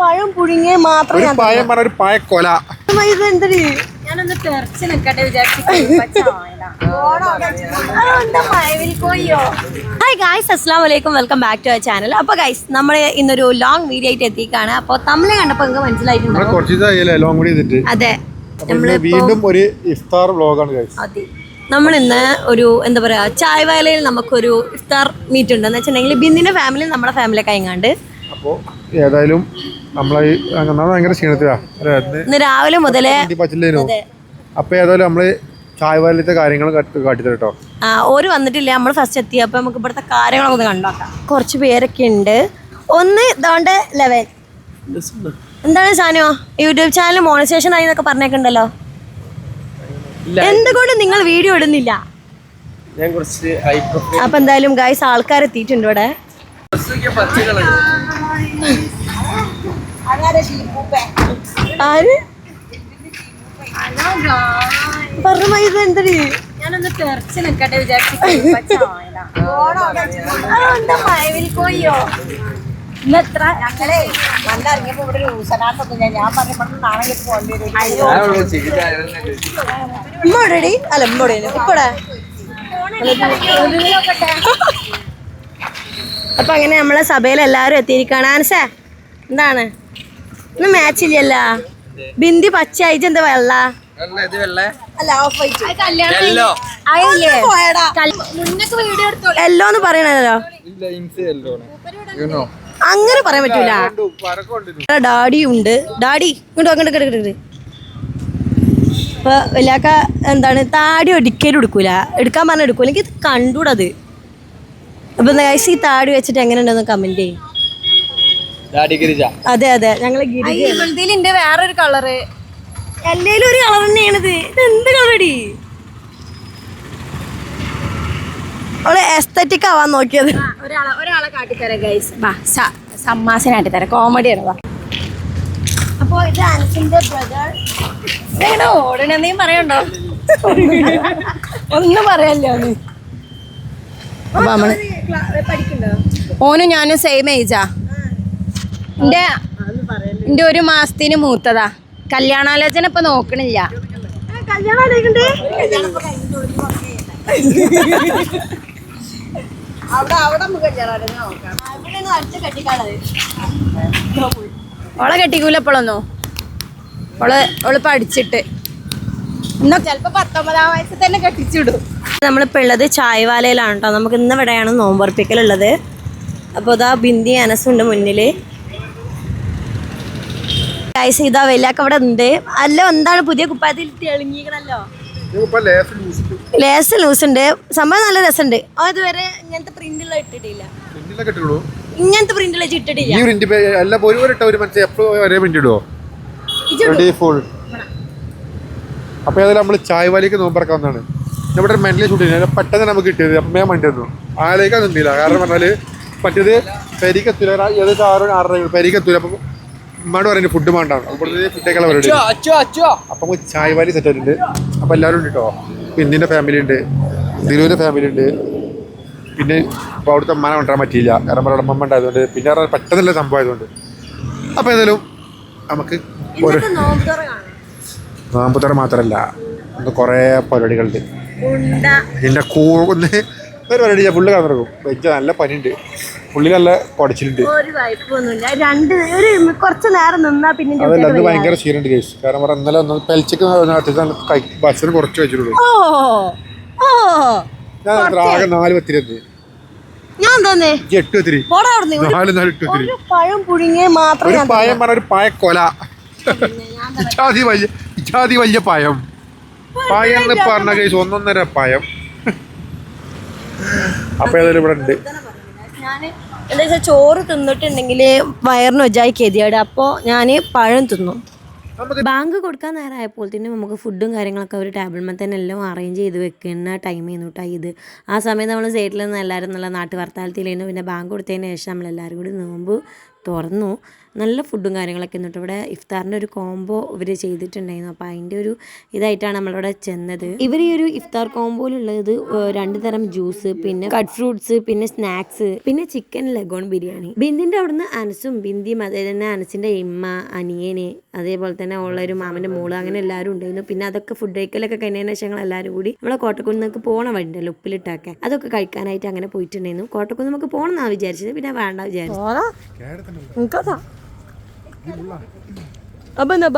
പഴം പുഴുങ്ങിയ മാത്രം ഹായ് ഗൈസ്, അസ്സലാമു അലൈക്കും. Welcome back to our channel. അപ്പൊ ഗൈസ്, നമ്മൾ ഇന്നൊരു ലോങ് വീഡിയോ ആയിട്ട് എത്തിക്കാണ്. അപ്പൊ തമിഴ് കണ്ടപ്പോ നിങ്ങൾക്ക് മനസ്സിലായിട്ടുണ്ടാവും. അതെ, വീണ്ടും ഒരു ഇഫ്താർ വ്ലോഗാണ് ഗൈസ്. അതെ, നമ്മൾ ഇന്ന് ഒരു എന്താ പറയാ, ചായവാലയിൽ നമുക്കൊരു ഇഫ്താർ മീറ്റ് ഉണ്ട്. എന്ന് വെച്ചിട്ടുണ്ടെങ്കിൽ ബിന്നിന്റെ ഫാമിലി നമ്മുടെ ഫാമിലിയൊക്കെ അയങ്ങാണ്ട്. അപ്പോ ഏതായാലും നമ്മളെ ഭയങ്കര ക്ഷീണത്തിലാ ഇന്ന് രാവിലെ മുതലേ. അപ്പൊ ഏതായാലും നമ്മള് ചായവാലത്തെ കാര്യങ്ങൾ കാട്ടിത്തരട്ടോ. ഓര് വന്നിട്ടില്ല, നമ്മൾ ഫസ്റ്റ് എത്തി. അപ്പൊ നമുക്ക് ഇവിടുത്തെ കാര്യങ്ങളൊക്കെ ഒന്ന് കണ്ടോക്കാം. കുറച്ച് പേരൊക്കെ ഉണ്ട്. ഒന്ന് ഇതാണ്ട് 11. എന്താണ് ഷാനോ, യൂട്യൂബ് ചാനൽ മോണിറ്റൈസേഷൻ ആയി എന്നൊക്കെ പറഞ്ഞേക്കുണ്ടല്ലോ. എന്തുകൊണ്ട് നിങ്ങൾ വീഡിയോ ഇടുന്നില്ല? അപ്പൊ എന്തായാലും ഗൈസ്, ആൾക്കാർ എത്തിയിട്ടുണ്ട് ഇവിടെ. ഞാനൊന്ന് തെറച്ച് നിക്കട്ടെ വിചാരിച്ചു. ഇന്നെത്ര ഞങ്ങളെ മണ്ണിറങ്ങിയപ്പോ ഇവിടെ ഒരു ഊസനാട്ടൊന്നും ഞാൻ പറഞ്ഞപ്പോൾ നാളെ പോകേണ്ടി അല്ല ഇമ്മോടെ ഇപ്പടെ. അപ്പൊ അങ്ങനെ നമ്മളെ സഭയിൽ എല്ലാരും എത്തിയിരിക്കാണ്. ആൻസേ, എന്താണ് ഇന്ന് മാച്ച് ഇല്ലല്ലോ? ബിന്ദി പച്ച അയച്ച് എന്താ വെള്ള എല്ലോന്ന് പറയണല്ലോ. അങ്ങനെ പറയാൻ പറ്റൂല. ഡാഡി ഉണ്ട്. ഡാഡി ഇങ്ങോട്ട് അങ്ങോട്ട് കിടക്കിട്ട്. ഇപ്പൊ വല്ലാക്ക എന്താണ് താടി ഒരിക്കലും എടുക്കൂല. എടുക്കാൻ പറഞ്ഞാൽ എടുക്കൂല. എനിക്ക് കണ്ടൂടത്. അപ്പൊ ഈ താടി വെച്ചിട്ട് എങ്ങനെ ഉണ്ടെന്ന് കമന്റ് ചെയ്യും. അതെ അതെ, ഞങ്ങള് ഗിരിജ. വേറൊരു കളറ് എല്ലേലും ഒരു കളർ തന്നെയാണിത്. ഇത് എന്ത് കളറടി? അവള് എസ്തറ്റിക് ആവാൻ നോക്കിയത്. ഒരാളെ കാട്ടിത്തരാം ഗൈസ്. സമ്മാസന കാട്ടിത്തരാം. കോമഡിയാണ്. അപ്പൊ ഇത് അനസിന്റെ ബ്രദർ. ഓടണേ പറയണ്ടോ? ഒന്നും പറയല്ലോ. അപ്പൊ നമ്മള് പഠിക്കണ്ടോ? ഓനും ഞാനും സെയിം ഏജാ. എന്റെ 1 മാസത്തിന് മൂത്തതാ. കല്യാണാലോചന ഇപ്പൊ നോക്കണില്ല. ഓളെ കെട്ടിക്കൂല ഇപ്പോഴൊന്നും. ഓള് പഠിച്ചിട്ട് എന്നാ ചിലപ്പോ 19-ആം വയസ്സിൽ തന്നെ കെട്ടിച്ചിടും. നമ്മളിപ്പോ ഉള്ളത് ചായവാലയിലാണ് കേട്ടോ. നമുക്ക് ഇന്ന് ഇവിടെയാണ് നോമ്പുറപ്പിക്കലുള്ളത്. അപ്പോൾ ഇതാ ബിന്ദി അനസുണ്ട് മുന്നില്. ഗൈസ്, ഇതാ വെല്ലാക്ക അവിടെ ഉണ്ട്. അല്ല, എന്താണ് പുതിയ കുപ്പായത്തിൽ തെളിഞ്ഞിക്കണല്ലോ. ലേസ് ലൂസ് ഉണ്ട്. സംഭവം നല്ല രസമുണ്ട്. അതുവരെ ഇങ്ങനത്തെ പ്രിന്റുള്ള ഇട്ടിട്ടില്ല. ഇങ്ങനത്തെ പ്രിന്റുള്ള ഇട്ടിട്ടില്ല. അപ്പൊ ഏതായാലും നമ്മള് ചായവാലിക്ക് നോമ്പറക്കാൻ വന്നാണ്. ഇവിടെ മെന്റലി ഷൂട്ട് ചെയ്യുന്നത് പെട്ടെന്ന് നമുക്ക് കിട്ടിയത്. അപ്പം ഞാൻ വണ്ടി തന്നു. ആലേക്ക് നിന്നില്ല. കാരണം പറഞ്ഞാല് പറ്റിയത് പെരിക്കെത്തൂല. ഏകദേശം 6-6:30 പെരിക്കെത്തൂല. അപ്പൊ ഉമ്മാട് പറയുന്നത് ഫുഡ് വേണ്ടാണ്. ഫുഡേക്കുള്ള പരിപാടി. അപ്പൊ ചായവാലി സെറ്റ് ആയിട്ടുണ്ട്. അപ്പൊ എല്ലാവരും ഉണ്ട് കേട്ടോ. ബിന്ദിന്റെ ഫാമിലി ഉണ്ട്, ദിലുവിന്റെ ഫാമിലി ഉണ്ട്. പിന്നെ ഇപ്പോൾ അവിടുത്തെ അമ്മനെ കൊണ്ടുവരാൻ പറ്റിയില്ല. കാരണം അവിടെ അമ്മ ഉണ്ടായതുകൊണ്ട്. പിന്നെ പെട്ടെന്നുള്ള സംഭവം ആയതുകൊണ്ട്. അപ്പൊ ഏതായാലും നമുക്ക് ഒരു നോമ്പുതറ മാത്രല്ല, ഇന്ന് കുറേ പരിപാടികളുണ്ട്. പിന്നെ കൂന്ന് ഒരു പരിപാടി ഫുള്ള് കറന്നിറക്കും. വെച്ച് നല്ല പനിയുണ്ട്. പുള്ളി നല്ല കുടച്ചിലുണ്ട്. അതല്ല, അത് ഭയങ്കര ക്ഷീണുണ്ട് കേസ്. കാരണം പറഞ്ഞാൽ ഇന്നലെ ഒന്ന് പെൽച്ചക്ക് ഭക്ഷണം കുറച്ച് വെച്ചിട്ടുള്ളൂ. ഞാൻ ആകെ 4 പത്തിരി. പയം പറഞ്ഞ ഒരു പഴക്കൊല. ഇജാതി വലിയ പയം. പയം എന്ന് പറഞ്ഞ കേസ് 1.5 പയം. അപ്പൊ ഏതായാലും ഇവിടെ ഉണ്ട്. എന്താ വെച്ചാൽ ചോറ് തിന്നിട്ടുണ്ടെങ്കിൽ വയറിന് ഒജായി കെതിയാട്. അപ്പോൾ ഞാൻ പഴം തിന്നു. ബാങ്ക് കൊടുക്കാൻ നേരമായപ്പോൾ തന്നെ നമുക്ക് ഫുഡും കാര്യങ്ങളൊക്കെ ഒരു ടേബിൾമേൽ തന്നെ എല്ലാം അറേഞ്ച് ചെയ്ത് വെക്കുന്ന ടൈം ചെയ്യുന്നു കേട്ടോ. ഇത് ആ സമയത്ത് നമ്മൾ സൈഡിൽ നിന്ന് എല്ലാവരും നല്ല നാട്ടു വർത്താനത്തിലായിരുന്നു. പിന്നെ ബാങ്ക് കൊടുത്തതിന് ശേഷം നമ്മളെല്ലാവരും കൂടി നോമ്പ് തുറന്നു. നല്ല ഫുഡും കാര്യങ്ങളൊക്കെ എന്നിട്ട് ഇവിടെ ഇഫ്താറിൻ്റെ ഒരു കോംബോ ഇവർ ചെയ്തിട്ടുണ്ടായിരുന്നു. അപ്പോൾ അതിൻ്റെ ഒരു ഇതായിട്ടാണ് നമ്മളിവിടെ ചെന്നത്. ഇവർ ഈ ഒരു ഇഫ്താർ കോംബോയിലുള്ളത് 2 തരം ജ്യൂസ്, പിന്നെ കട്ട് ഫ്രൂട്ട്സ്, പിന്നെ സ്നാക്സ്, പിന്നെ ചിക്കൻ ലഗോൺ ബിരിയാണി. ബിന്ദിൻ്റെ അവിടുന്ന് അനസും ബിന്ദിയും അതേപോലെ തന്നെ അനസിൻ്റെ ഇമ്മ, അനിയന്, അതേപോലെ തന്നെ ഉള്ളൊരു മാമൻ്റെ മോള്, അങ്ങനെ എല്ലാവരും ഉണ്ടായിരുന്നു. പിന്നെ അതൊക്കെ ഫുഡ് കഴിക്കലൊക്കെ കഴിഞ്ഞതിന് ശേഷം ഞങ്ങൾ എല്ലാവരും കൂടി നമ്മളെ കോട്ടക്കുന്നിലേക്ക് പോകണ വഴിയുണ്ടല്ലോ ഉപ്പിലിട്ടൊക്കെ, അതൊക്കെ കഴിക്കാനായിട്ട് അങ്ങനെ പോയിട്ടുണ്ടായിരുന്നു. കോട്ടക്കുന്ന് നമുക്ക് പോകണം എന്നാണ് വിചാരിച്ചത്, പിന്നെ വേണ്ട വിചാരിച്ചു. അപ്പം എന്താ